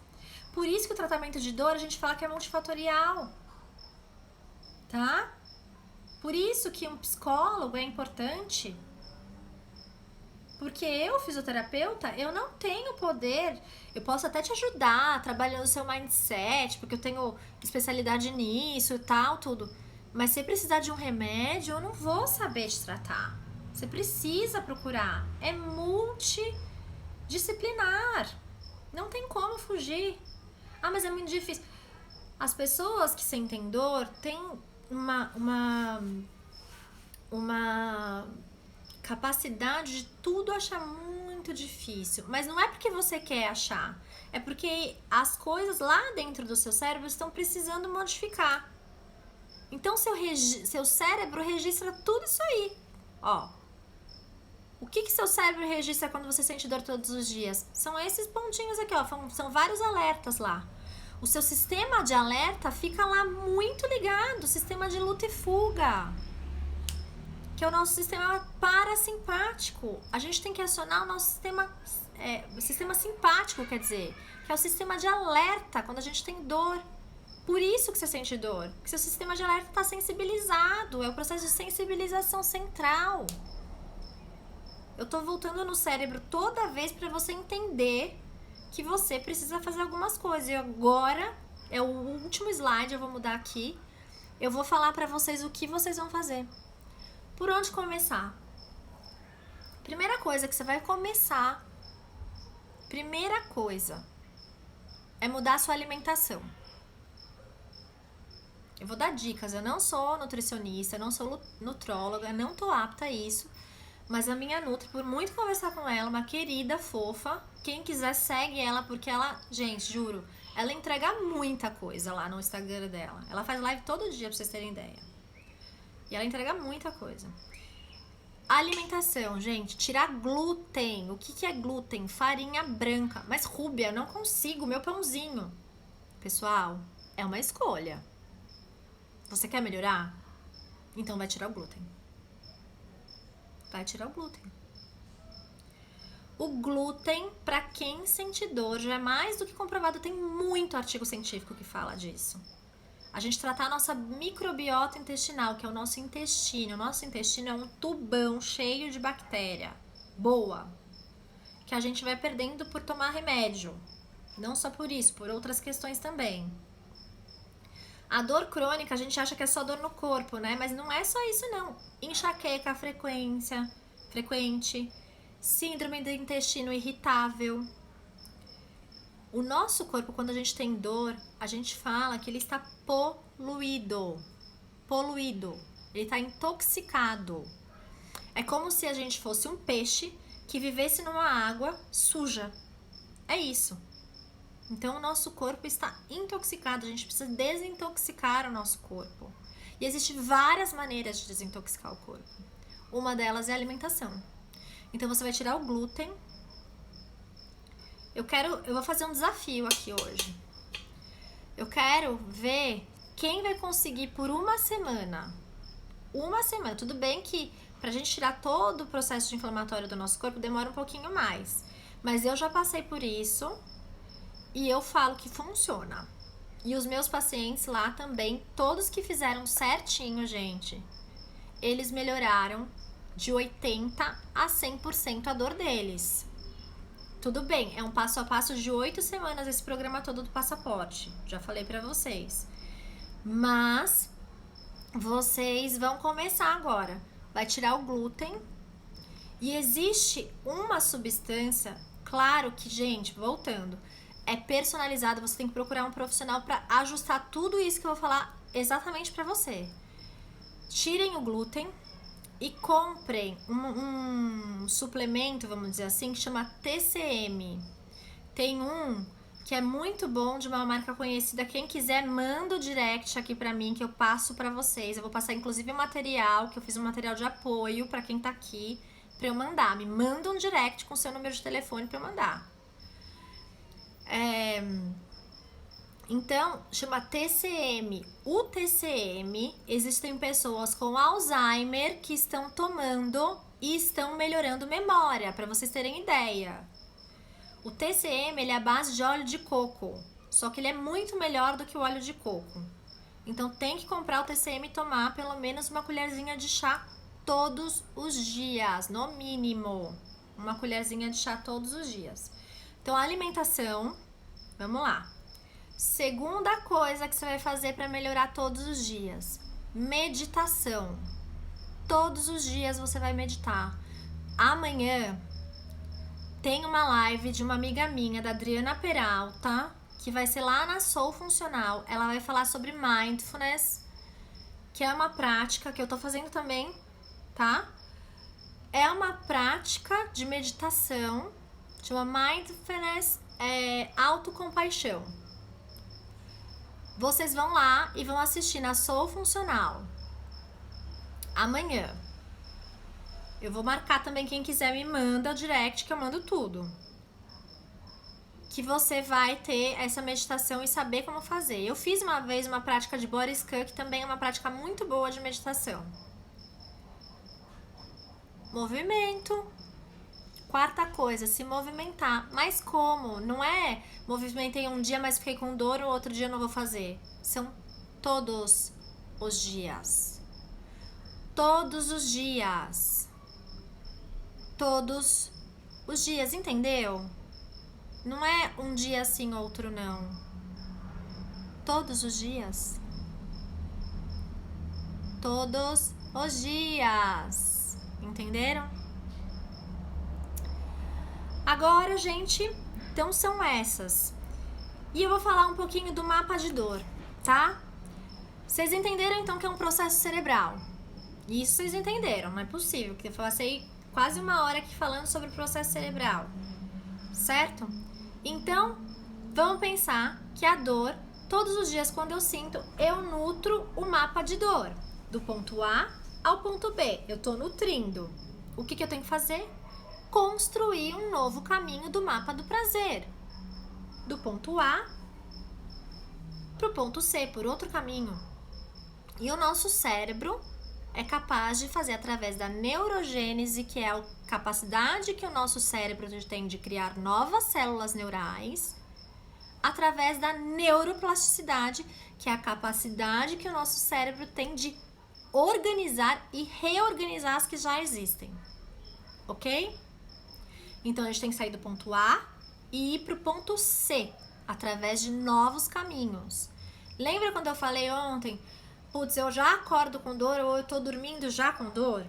Por isso que o tratamento de dor a gente fala que é multifatorial, tá? Por isso que um psicólogo é importante. Porque eu, fisioterapeuta, eu não tenho poder. Eu posso até te ajudar trabalhando o seu mindset, porque eu tenho especialidade nisso e tal, tudo. Mas se precisar de um remédio, eu não vou saber te tratar. Você precisa procurar. É multidisciplinar. Não tem como fugir. Ah, mas é muito difícil. As pessoas que sentem dor têm uma capacidade de tudo achar muito difícil. Mas não é porque você quer achar. É porque as coisas lá dentro do seu cérebro estão precisando modificar. Então, seu cérebro registra tudo isso aí. Ó, o que seu cérebro registra quando você sente dor todos os dias? São esses pontinhos aqui, ó. São vários alertas lá. O seu sistema de alerta fica lá muito ligado. Sistema de luta e fuga. Que é o nosso sistema parasimpático. A gente tem que acionar o nosso sistema simpático, quer dizer, que é o sistema de alerta quando a gente tem dor. Por isso que você sente dor, porque seu sistema de alerta está sensibilizado, é o processo de sensibilização central. Eu tô voltando no cérebro toda vez para você entender que você precisa fazer algumas coisas. E agora é o último slide, eu vou mudar aqui. Eu vou falar para vocês o que vocês vão fazer. Por onde começar? Primeira coisa que você vai começar, primeira coisa, é mudar a sua alimentação. Eu vou dar dicas, eu não sou nutricionista, eu não sou nutróloga, não tô apta a isso, mas a minha nutri, por muito conversar com ela, uma querida, fofa, quem quiser segue ela, porque ela, gente, juro, ela entrega muita coisa lá no Instagram dela. Ela faz live todo dia, pra vocês terem ideia. E ela entrega muita coisa. Alimentação, gente, tirar glúten. O que é glúten? Farinha branca. Mas Rúbia, eu não consigo, meu pãozinho. Pessoal, é uma escolha. Você quer melhorar? Então vai tirar o glúten. Vai tirar o glúten. O glúten, pra quem sente dor, já é mais do que comprovado. Tem muito artigo científico que fala disso. A gente tratar a nossa microbiota intestinal, que é o nosso intestino. O nosso intestino é um tubão cheio de bactéria. Boa. que a gente vai perdendo por tomar remédio. Não só por isso, por outras questões também. A dor crônica, a gente acha que é só dor no corpo, né? Mas não é só isso, não. Enxaqueca frequente, síndrome do intestino irritável. O nosso corpo, quando a gente tem dor, a gente fala que ele está poluído. Ele está intoxicado. É como se a gente fosse um peixe que vivesse numa água suja. É isso. Então, o nosso corpo está intoxicado. A gente precisa desintoxicar o nosso corpo. E existem várias maneiras de desintoxicar o corpo. Uma delas é a alimentação. Então, você vai tirar o glúten. Eu vou fazer um desafio aqui hoje. Eu quero ver quem vai conseguir por uma semana. Tudo bem que pra gente tirar todo o processo de inflamatório do nosso corpo demora um pouquinho mais. Mas eu já passei por isso e eu falo que funciona. E os meus pacientes lá também, todos que fizeram certinho, gente, eles melhoraram de 80% a 100% a dor deles. Tudo bem, é um passo a passo de 8 semanas esse programa todo do passaporte. Já falei pra vocês. Mas vocês vão começar agora. Vai tirar o glúten. E existe uma substância, claro que, gente, voltando, é personalizada. Você tem que procurar um profissional pra ajustar tudo isso que eu vou falar exatamente pra você. Tirem o glúten e comprem um suplemento, vamos dizer assim, que chama TCM. Tem um que é muito bom, de uma marca conhecida. Quem quiser, manda o direct aqui pra mim, que eu passo pra vocês. Eu vou passar, inclusive, um material, que eu fiz um material de apoio pra quem tá aqui, pra eu mandar. Me manda um direct com seu número de telefone pra eu mandar. Então, chama TCM. O TCM, existem pessoas com Alzheimer que estão tomando e estão melhorando memória, para vocês terem ideia. O TCM, ele é a base de óleo de coco, só que ele é muito melhor do que o óleo de coco. Então, tem que comprar o TCM e tomar pelo menos uma colherzinha de chá todos os dias, no mínimo. Uma colherzinha de chá todos os dias. Então, a alimentação, vamos lá. Segunda coisa que você vai fazer para melhorar todos os dias: meditação. Todos os dias você vai meditar. Amanhã tem uma live de uma amiga minha, da Adriana Peralta, que vai ser lá na Soul Funcional. Ela vai falar sobre mindfulness, que é uma prática que eu tô fazendo também, tá? É uma prática de meditação, chama mindfulness, autocompaixão. Vocês vão lá e vão assistir na Soul Funcional. Amanhã. Eu vou marcar também, quem quiser me manda o direct, que eu mando tudo. Que você vai ter essa meditação e saber como fazer. Eu fiz uma vez uma prática de body scan, que também é uma prática muito boa de meditação. Movimento. Quarta coisa, se movimentar. Mas como? Não é movimentei um dia, mas fiquei com dor, o outro dia eu não vou fazer. São todos os dias. Todos os dias. Todos os dias, entendeu? Não é um dia sim, outro não. Todos os dias. Todos os dias. Entenderam? Agora, gente, então são essas. E eu vou falar um pouquinho do mapa de dor, tá? Vocês entenderam então que é um processo cerebral? Isso vocês entenderam, não é possível, porque eu passei quase uma hora aqui falando sobre o processo cerebral, certo? Então, vamos pensar que a dor, todos os dias quando eu sinto, eu nutro o mapa de dor, do ponto A ao ponto B, eu tô nutrindo. O que eu tenho que fazer? Construir um novo caminho do mapa do prazer, do ponto A para o ponto C, por outro caminho. E o nosso cérebro é capaz de fazer através da neurogênese, que é a capacidade que o nosso cérebro tem de criar novas células neurais, através da neuroplasticidade, que é a capacidade que o nosso cérebro tem de organizar e reorganizar as que já existem. Ok? Então a gente tem que sair do ponto A e ir pro ponto C, através de novos caminhos. Lembra quando eu falei ontem, putz, eu já acordo com dor ou eu tô dormindo já com dor?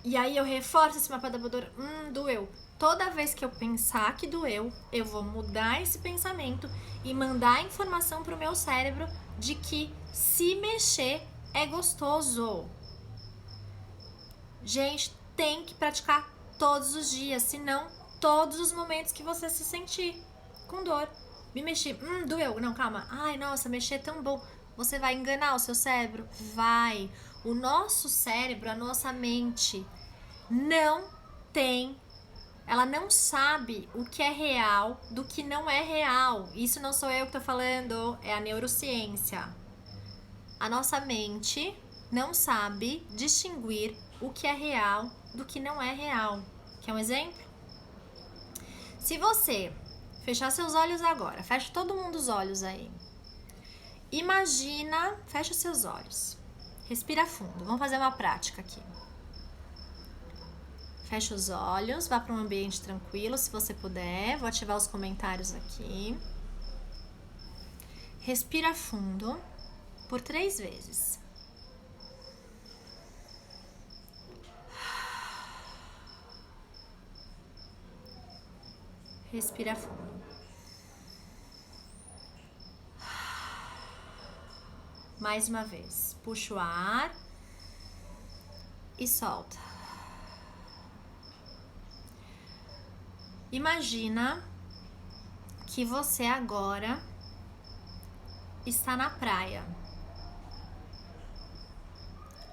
E aí eu reforço esse mapa da dor, doeu. Toda vez que eu pensar que doeu, eu vou mudar esse pensamento e mandar a informação pro meu cérebro de que se mexer é gostoso. Gente, tem que praticar todos os dias, senão todos os momentos que você se sentir com dor. Me mexi, doeu, não, calma. Ai, nossa, mexer é tão bom. Você vai enganar o seu cérebro? Vai. O nosso cérebro, a nossa mente, ela não sabe o que é real do que não é real. Isso não sou eu que tô falando, é a neurociência. A nossa mente não sabe distinguir o que é real do que não é real. Quer um exemplo? Se você fechar seus olhos agora, fecha todo mundo os olhos aí. Imagina, fecha os seus olhos. Respira fundo. Vamos fazer uma prática aqui. Fecha os olhos, vá para um ambiente tranquilo, se você puder. Vou ativar os comentários aqui. Respira fundo por 3 vezes. Respira fundo. Mais uma vez. Puxa o ar e solta. Imagina que você agora está na praia.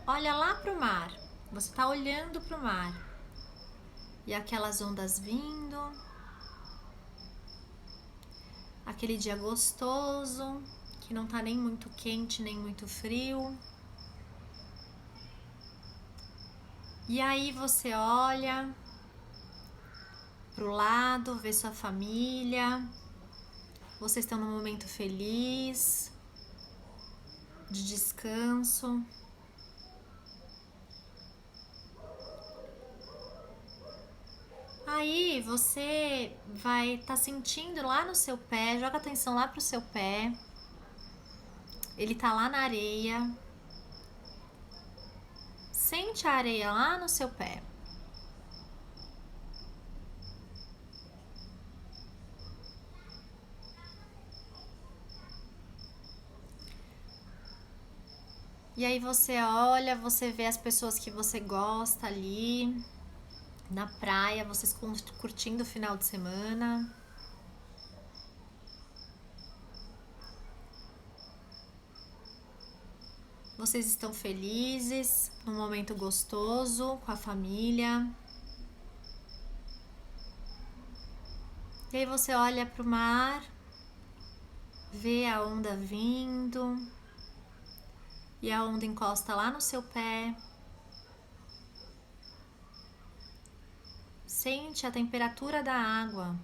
Olha lá para o mar. Você está olhando para o mar. E aquelas ondas vindo. Aquele dia gostoso, que não tá nem muito quente, nem muito frio. E aí você olha pro lado, vê sua família. Vocês estão num momento feliz, de descanso. Aí você vai estar sentindo lá no seu pé, joga atenção lá pro seu pé. Ele tá lá na areia. Sente a areia lá no seu pé. E aí você olha, você vê as pessoas que você gosta ali na praia, vocês curtindo o final de semana. Vocês estão felizes, num momento gostoso com a família. E aí você olha para o mar, vê a onda vindo, e a onda encosta lá no seu pé. Sente a temperatura da água.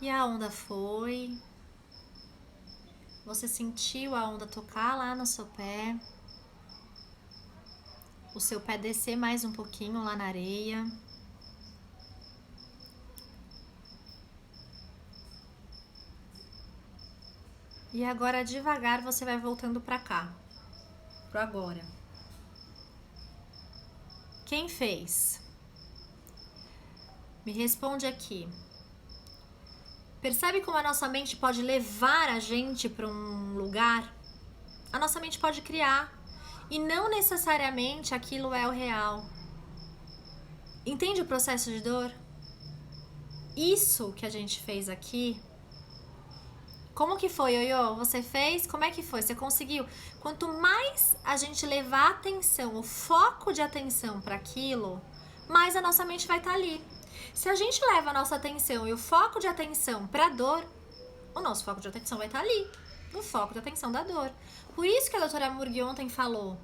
E a onda foi. Você sentiu a onda tocar lá no seu pé. O seu pé descer mais um pouquinho lá na areia. E agora devagar você vai voltando para cá, pro agora. Quem fez? Me responde aqui. Percebe como a nossa mente pode levar a gente para um lugar? A nossa mente pode criar e não necessariamente aquilo é o real. Entende o processo de dor? Isso que a gente fez aqui. Como que foi, Ioiô? Você fez? Como é que foi? Você conseguiu? Quanto mais a gente levar a atenção, o foco de atenção para aquilo, mais a nossa mente vai estar ali. Se a gente leva a nossa atenção e o foco de atenção para a dor, o nosso foco de atenção vai estar ali, no foco de atenção da dor. Por isso que a doutora Murgui ontem falou.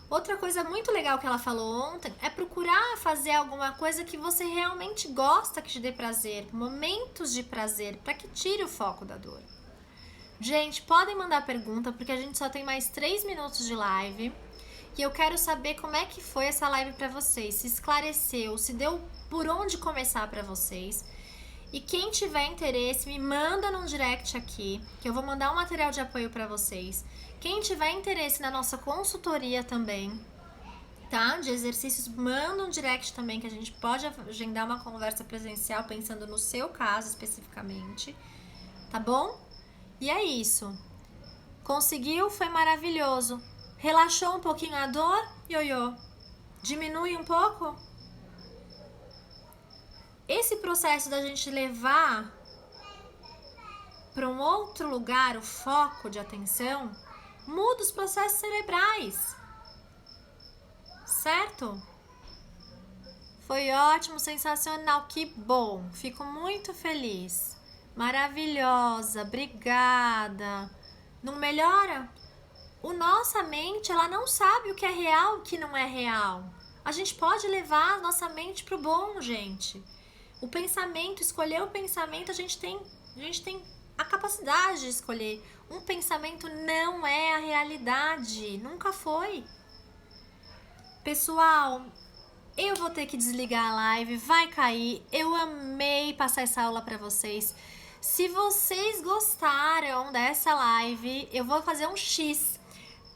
Outra coisa muito legal que ela falou ontem é procurar fazer alguma coisa que você realmente gosta, que te dê prazer, momentos de prazer, para que tire o foco da dor. Gente, podem mandar pergunta, porque a gente só tem mais 3 minutos de live. E eu quero saber como é que foi essa live pra vocês. Se esclareceu, se deu por onde começar pra vocês. E quem tiver interesse, me manda num direct aqui, que eu vou mandar um material de apoio pra vocês. Quem tiver interesse na nossa consultoria também, tá? De exercícios, manda um direct também, que a gente pode agendar uma conversa presencial pensando no seu caso especificamente, tá bom? E é isso. Conseguiu? Foi maravilhoso. Relaxou um pouquinho a dor, ioiô? Diminui um pouco? Esse processo da gente levar para um outro lugar o foco de atenção muda os processos cerebrais, certo? Foi ótimo, sensacional, que bom, fico muito feliz, maravilhosa, obrigada. Não melhora? Nossa mente, ela não sabe o que é real e o que não é real. A gente pode levar a nossa mente pro bom, gente. O pensamento, escolher o pensamento, a gente tem a capacidade de escolher. Um pensamento não é a realidade, nunca foi. Pessoal, eu vou ter que desligar a live, vai cair. Eu amei passar essa aula para vocês. Se vocês gostaram dessa live, eu vou fazer um X.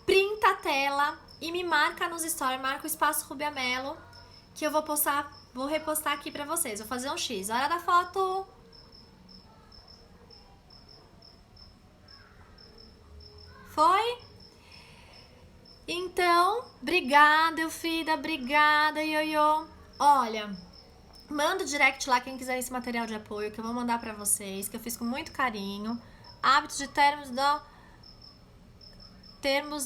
Printa a tela e me marca nos stories, marca o Espaço Rubia Mello, que eu vou postar, vou repostar aqui pra vocês. Vou fazer um X. Hora da foto. Foi? Então, obrigada, Elfida, obrigada, Ioiô. Olha, manda o direct lá quem quiser esse material de apoio que eu vou mandar pra vocês, que eu fiz com muito carinho. Hábitos de termos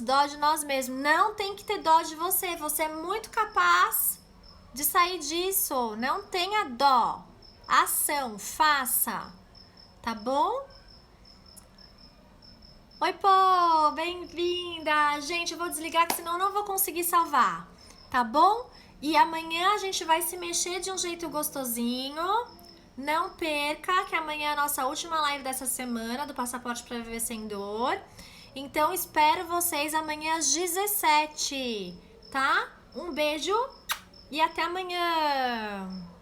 dó de nós mesmos. Não tem que ter dó de você. Você é muito capaz de sair disso. Não tenha dó. Ação, faça. Tá bom? Oi, pô, bem-vinda. Gente, eu vou desligar que senão eu não vou conseguir salvar. Tá bom? E amanhã a gente vai se mexer de um jeito gostosinho. Não perca que amanhã é a nossa última live dessa semana do Passaporte para Viver Sem Dor. Então, espero vocês amanhã às 17, tá? Um beijo e até amanhã!